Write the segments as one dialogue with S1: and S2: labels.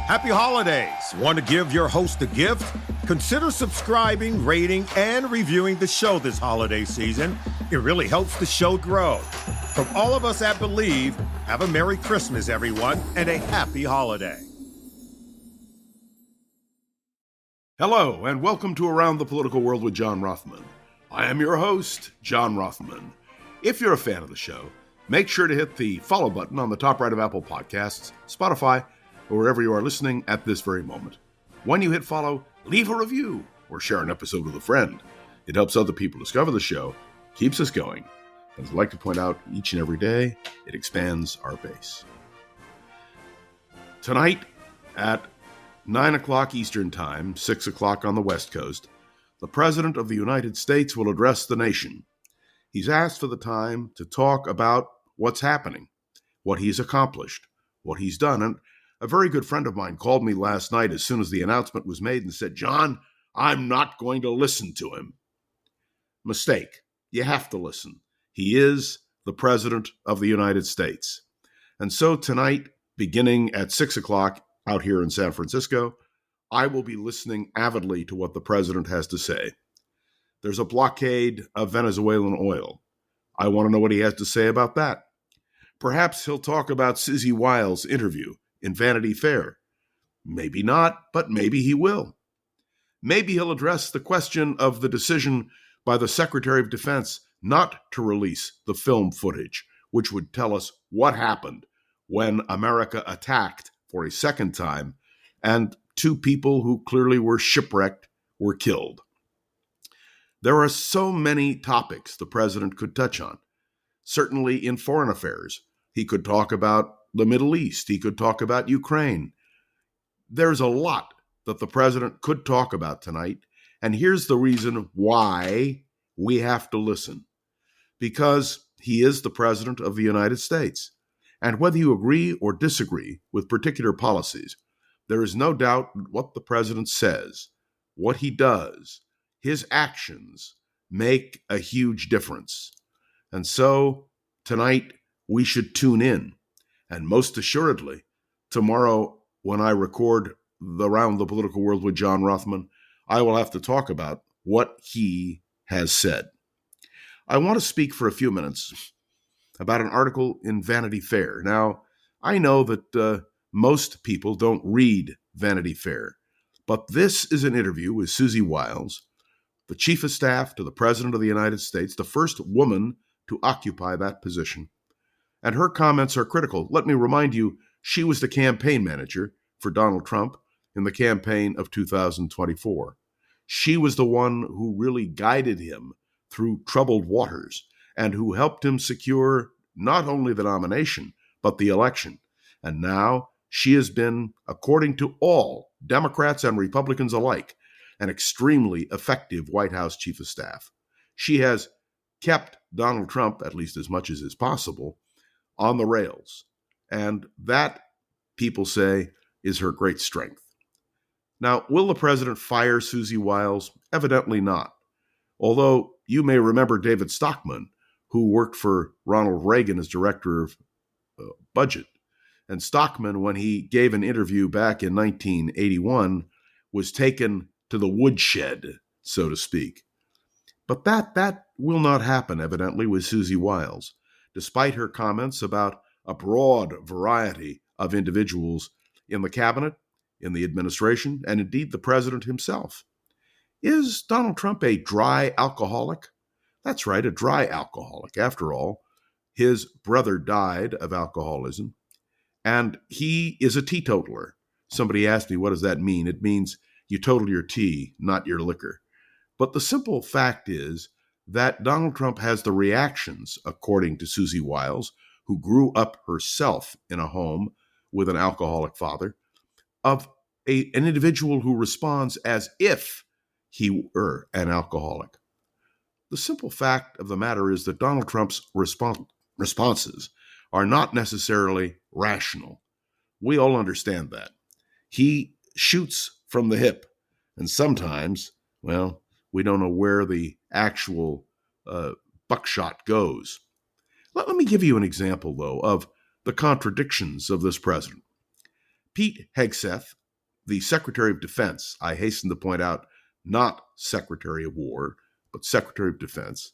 S1: Happy holidays. Want to give your host a gift? Consider subscribing, rating, and reviewing the show this holiday season. It really helps the show grow. From all of us at Believe, have a Merry Christmas, everyone, and a Happy Holiday.
S2: Hello, and welcome to Around the Political World with John Rothman. I am your host, John Rothman. If you're a fan of the show, make sure to hit the follow button on the top right of Apple Podcasts, Spotify, or wherever you are listening at this very moment. When you hit follow, leave a review or share an episode with a friend. It helps other people discover the show, keeps us going. As I like to point out each and every day, it expands our base. Tonight at 9 o'clock Eastern Time, 6 o'clock on the West Coast, the President of the United States will address the nation. He's asked for the time to talk about what's happening, what he's accomplished, what he's done. And a very good friend of mine called me last night as soon as the announcement was made and said, "John, I'm not going to listen to him." Mistake. You have to listen. He is the President of the United States. And so tonight, beginning at 6 o'clock out here in San Francisco, I will be listening avidly to what the President has to say. There's a blockade of Venezuelan oil. I want to know what he has to say about that. Perhaps he'll talk about Susie Wiles' interview in Vanity Fair. Maybe not, but maybe he will. Maybe he'll address the question of the decision by the Secretary of Defense not to release the film footage, which would tell us what happened when America attacked for a second time and two people who clearly were shipwrecked were killed. There are so many topics the president could touch on. Certainly in foreign affairs, he could talk about the Middle East. He could talk about Ukraine. There's a lot that the president could talk about tonight, and here's the reason why we have to listen. Because he is the President of the United States. And whether you agree or disagree with particular policies, there is no doubt what the president says, what he does, his actions make a huge difference. And so tonight we should tune in. And most assuredly, tomorrow when I record the Around the Political World with John Rothman, I will have to talk about what he has said. I want to speak for a few minutes about an article in Vanity Fair. Now, I know that most people don't read Vanity Fair, but this is an interview with Susie Wiles, the Chief of Staff to the President of the United States, the first woman to occupy that position. And her comments are critical. Let me remind you, she was the campaign manager for Donald Trump in the campaign of 2024. She was the one who really guided him through troubled waters and who helped him secure not only the nomination, but the election. And now she has been, according to all Democrats and Republicans alike, an extremely effective White House Chief of Staff. She has kept Donald Trump, at least as much as is possible, on the rails. And that, people say, is her great strength. Now, will the president fire Susie Wiles? Evidently not. Although you may remember David Stockman, who worked for Ronald Reagan as director of budget. And Stockman, when he gave an interview back in 1981, was taken to the woodshed, so to speak. But that will not happen, evidently, with Susie Wiles, despite her comments about a broad variety of individuals in the cabinet, in the administration, and indeed the president himself. Is Donald Trump a dry alcoholic? That's right, a dry alcoholic. After all, his brother died of alcoholism, and he is a teetotaler. Somebody asked me, what does that mean? It means you total your tea, not your liquor. But the simple fact is that Donald Trump has the reactions, according to Susie Wiles, who grew up herself in a home with an alcoholic father, of an individual who responds as if he were an alcoholic. The simple fact of the matter is that Donald Trump's responses are not necessarily rational. We all understand that. He shoots from the hip, and sometimes, well, we don't know where the actual buckshot goes. Let me give you an example, though, of the contradictions of this president. Pete Hegseth, the Secretary of Defense, I hasten to point out, not Secretary of War, but Secretary of Defense,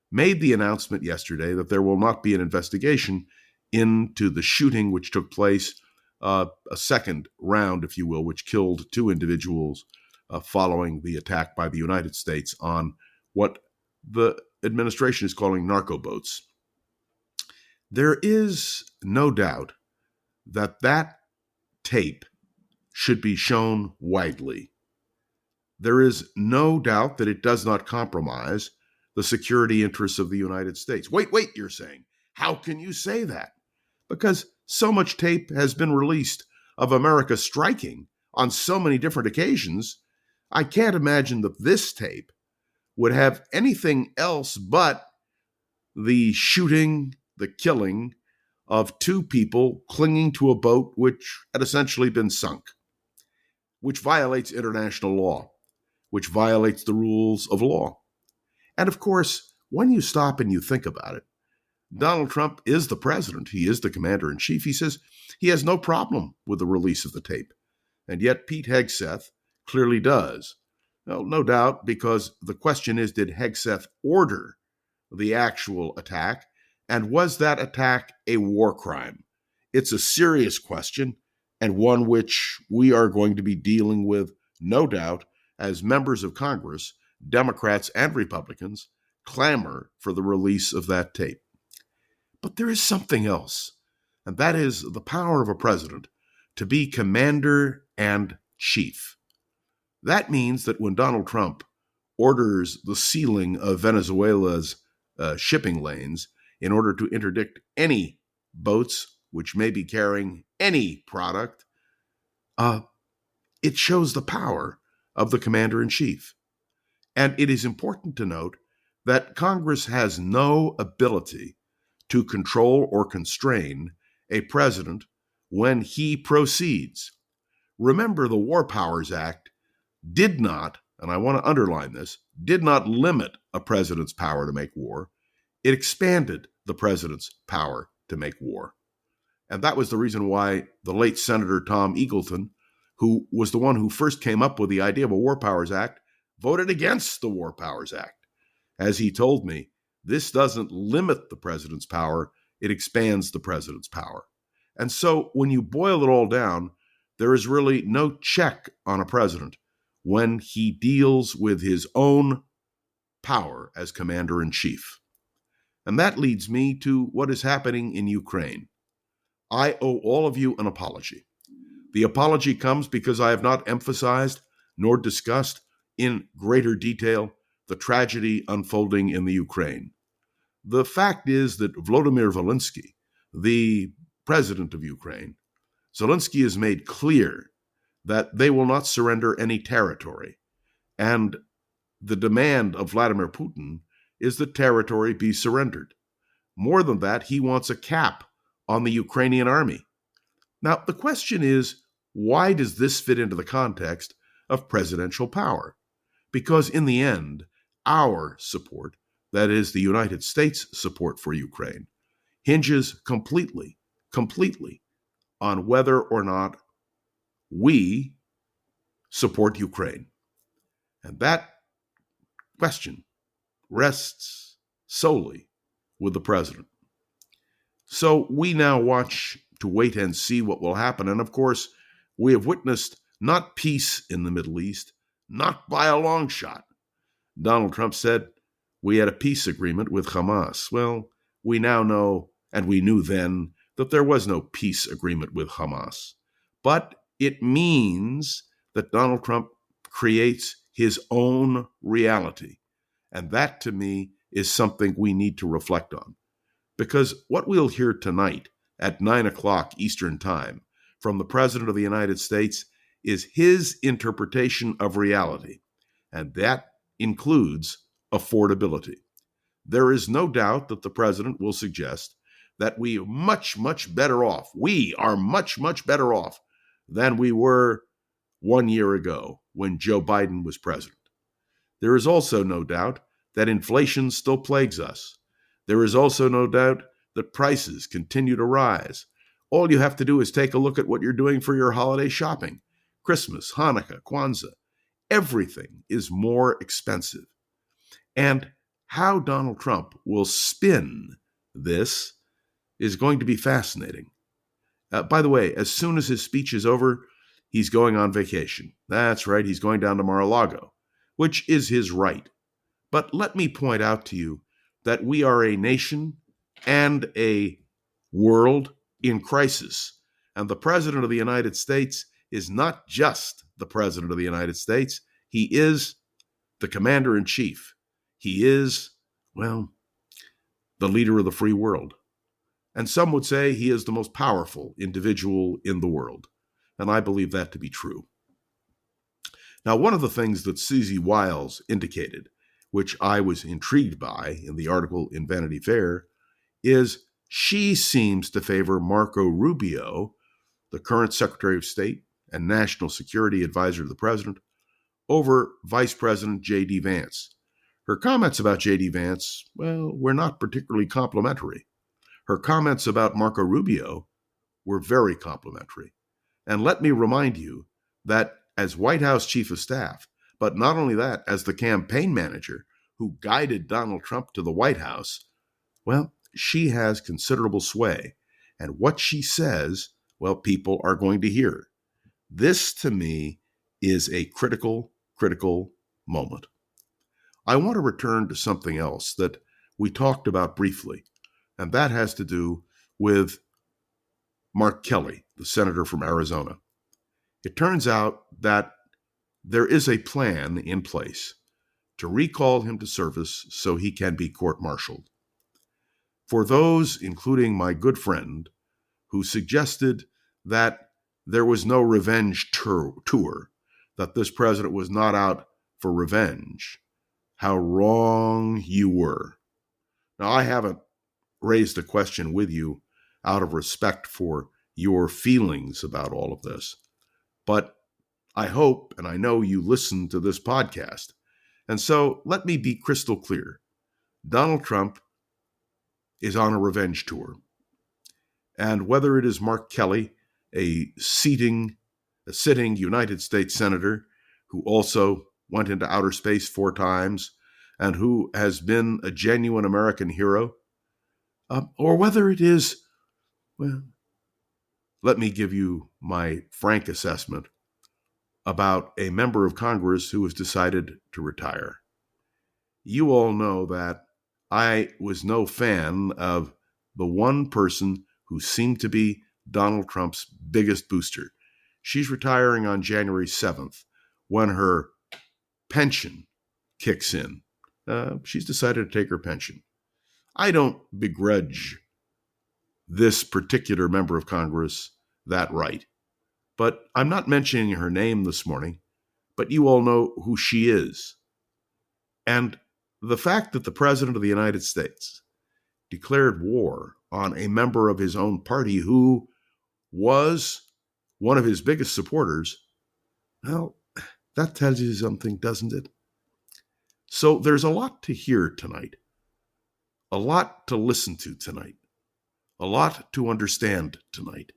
S2: made the announcement yesterday that there will not be an investigation into the shooting which took place, a second round, if you will, which killed two individuals following the attack by the United States on what the administration is calling narco boats. There is no doubt that that tape should be shown widely. There is no doubt that it does not compromise the security interests of the United States. Wait, you're saying. How can you say that? Because so much tape has been released of America striking on so many different occasions, I can't imagine that this tape would have anything else but the shooting, the killing of two people clinging to a boat which had essentially been sunk, which violates international law, which violates the rules of law. And of course, when you stop and you think about it, Donald Trump is the president. He is the commander-in-chief. He says he has no problem with the release of the tape. And yet Pete Hegseth clearly does. Well, no doubt, because the question is, did Hegseth order the actual attack? And was that attack a war crime? It's a serious question, and one which we are going to be dealing with, no doubt, as members of Congress, Democrats and Republicans, clamor for the release of that tape. But there is something else, and that is the power of a president to be commander and chief. That means that when Donald Trump orders the sealing of Venezuela's shipping lanes in order to interdict any boats which may be carrying any product, it shows the power of the commander-in-chief. And it is important to note that Congress has no ability to control or constrain a president when he proceeds. Remember, the War Powers Act did not, and I want to underline this, did not limit a president's power to make war. It expanded the president's power to make war. And that was the reason why the late Senator Tom Eagleton, who was the one who first came up with the idea of a War Powers Act, voted against the War Powers Act. As he told me, this doesn't limit the president's power, it expands the president's power. And so when you boil it all down, there is really no check on a president when he deals with his own power as commander-in-chief. And that leads me to what is happening in Ukraine. I owe all of you an apology. The apology comes because I have not emphasized nor discussed in greater detail the tragedy unfolding in the Ukraine. The fact is that Volodymyr Zelensky, the president of Ukraine, Zelensky has made clear that they will not surrender any territory. And the demand of Vladimir Putin is that territory be surrendered. More than that, he wants a cap on the Ukrainian army. Now, the question is, why does this fit into the context of presidential power? Because in the end, our support, that is the United States' support for Ukraine, hinges completely on whether or not we support Ukraine. And that question rests solely with the president. So we now watch to wait and see what will happen. And of course, we have witnessed not peace in the Middle East, not by a long shot. Donald Trump said we had a peace agreement with Hamas. Well, we now know, and we knew then, that there was no peace agreement with Hamas. But it means that Donald Trump creates his own reality. And that, to me, is something we need to reflect on. Because what we'll hear tonight at 9 o'clock Eastern Time from the President of the United States is his interpretation of reality. And that includes affordability. There is no doubt that the President will suggest that we are much better off than we were 1 year ago when Joe Biden was president. There is also no doubt that inflation still plagues us. There is also no doubt that prices continue to rise. All you have to do is take a look at what you're doing for your holiday shopping. Christmas, Hanukkah, Kwanzaa, everything is more expensive. And how Donald Trump will spin this is going to be fascinating. By the way, as soon as his speech is over, he's going on vacation. That's right, he's going down to Mar-a-Lago, which is his right. But let me point out to you that we are a nation and a world in crisis. And the President of the United States is not just the President of the United States. He is the Commander-in-Chief. He is, well, the leader of the free world. And some would say he is the most powerful individual in the world. And I believe that to be true. Now, one of the things that Susie Wiles indicated, which I was intrigued by in the article in Vanity Fair, is she seems to favor Marco Rubio, the current Secretary of State and National Security Advisor to the President, over Vice President J.D. Vance. Her comments about J.D. Vance, well, were not particularly complimentary. Her comments about Marco Rubio were very complimentary. And let me remind you that as White House Chief of Staff, but not only that, as the campaign manager who guided Donald Trump to the White House, well, she has considerable sway. And what she says, well, people are going to hear. This, to me, is a critical moment. I want to return to something else that we talked about briefly, and that has to do with Mark Kelly, the senator from Arizona. It turns out that there is a plan in place to recall him to service so he can be court-martialed. For those, including my good friend, who suggested that there was no revenge tour, that this president was not out for revenge, how wrong you were. Now, I haven't raised a question with you out of respect for your feelings about all of this, but I hope and I know you listen to this podcast. And so let me be crystal clear. Donald Trump is on a revenge tour. And whether it is Mark Kelly, a sitting United States senator who also went into outer space 4 times and who has been a genuine American hero, or whether it is, well, let me give you my frank assessment about a member of Congress who has decided to retire. You all know that I was no fan of the one person who seemed to be Donald Trump's biggest booster. She's retiring on January 7th when her pension kicks in. She's decided to take her pension. I don't begrudge this particular member of Congress that right. But I'm not mentioning her name this morning, but you all know who she is. And the fact that the President of the United States declared war on a member of his own party who was one of his biggest supporters, well, that tells you something, doesn't it? So there's a lot to hear tonight, a lot to listen to tonight, a lot to understand tonight.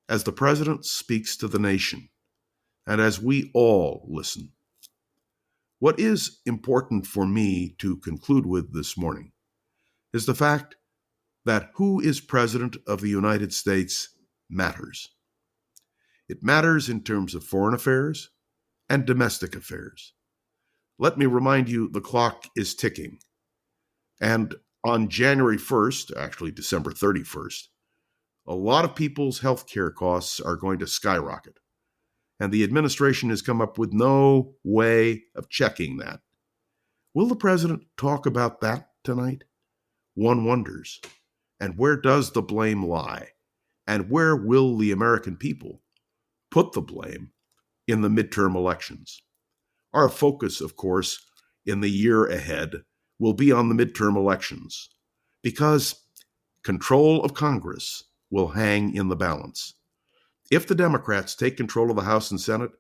S2: As the President speaks to the nation, and as we all listen, what is important for me to conclude with this morning is the fact that who is President of the United States matters. It matters in terms of foreign affairs and domestic affairs. Let me remind you, the clock is ticking. And on January 1st, actually December 31st, a lot of people's health care costs are going to skyrocket. And the administration has come up with no way of checking that. Will the president talk about that tonight? One wonders. And where does the blame lie? And where will the American people put the blame in the midterm elections? Our focus, of course, in the year ahead will be on the midterm elections because control of Congress will hang in the balance. If the Democrats take control of the House and Senate,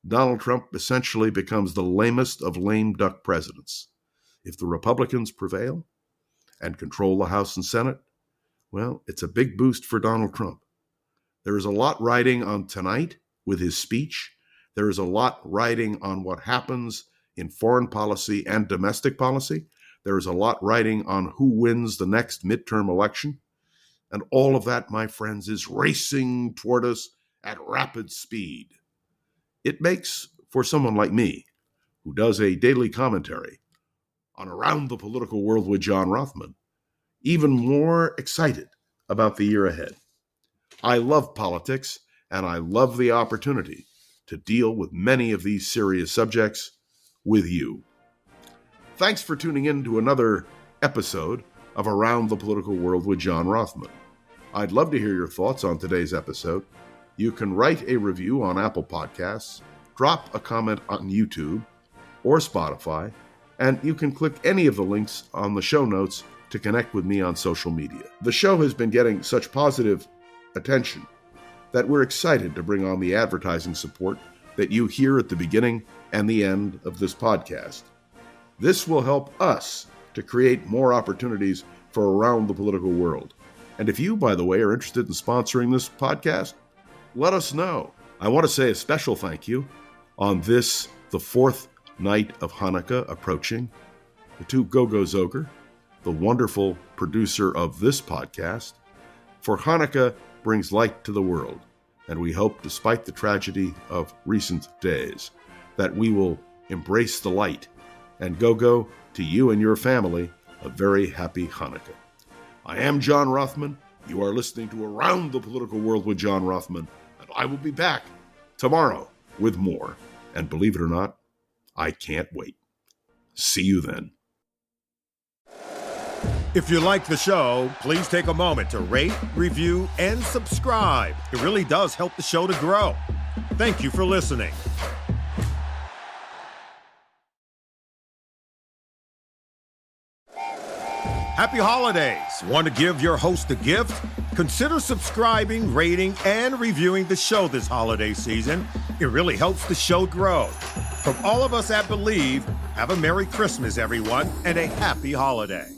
S2: Donald Trump essentially becomes the lamest of lame duck presidents. If the Republicans prevail and control the House and Senate, well, it's a big boost for Donald Trump. There is a lot riding on tonight with his speech. There is a lot riding on what happens in foreign policy and domestic policy. There is a lot riding on who wins the next midterm election. And all of that, my friends, is racing toward us at rapid speed. It makes, for someone like me, who does a daily commentary on Around the Political World with John Rothman, even more excited about the year ahead. I love politics, and I love the opportunity to deal with many of these serious subjects with you. Thanks for tuning in to another episode of Around the Political World with John Rothman. I'd love to hear your thoughts on today's episode. You can write a review on Apple Podcasts, drop a comment on YouTube or Spotify, and you can click any of the links on the show notes to connect with me on social media. The show has been getting such positive attention that we're excited to bring on the advertising support that you hear at the beginning and the end of this podcast. This will help us to create more opportunities for Around the Political World. And if you, by the way, are interested in sponsoring this podcast, let us know. I want to say a special thank you on this, the fourth night of Hanukkah approaching, to Gogo Zoger, the wonderful producer of this podcast. For Hanukkah brings light to the world, and we hope, despite the tragedy of recent days, that we will embrace the light. And Gogo, to you and your family, a very happy Hanukkah. I am John Rothman. You are listening to Around the Political World with John Rothman, and I will be back tomorrow with more. And believe it or not, I can't wait. See you then.
S1: If you like the show, please take a moment to rate, review, and subscribe. It really does help the show to grow. Thank you for listening. Happy holidays! Want to give your host a gift? Consider subscribing, rating, and reviewing the show this holiday season. It really helps the show grow. From all of us at Believe, have a Merry Christmas, everyone, and a Happy Holiday.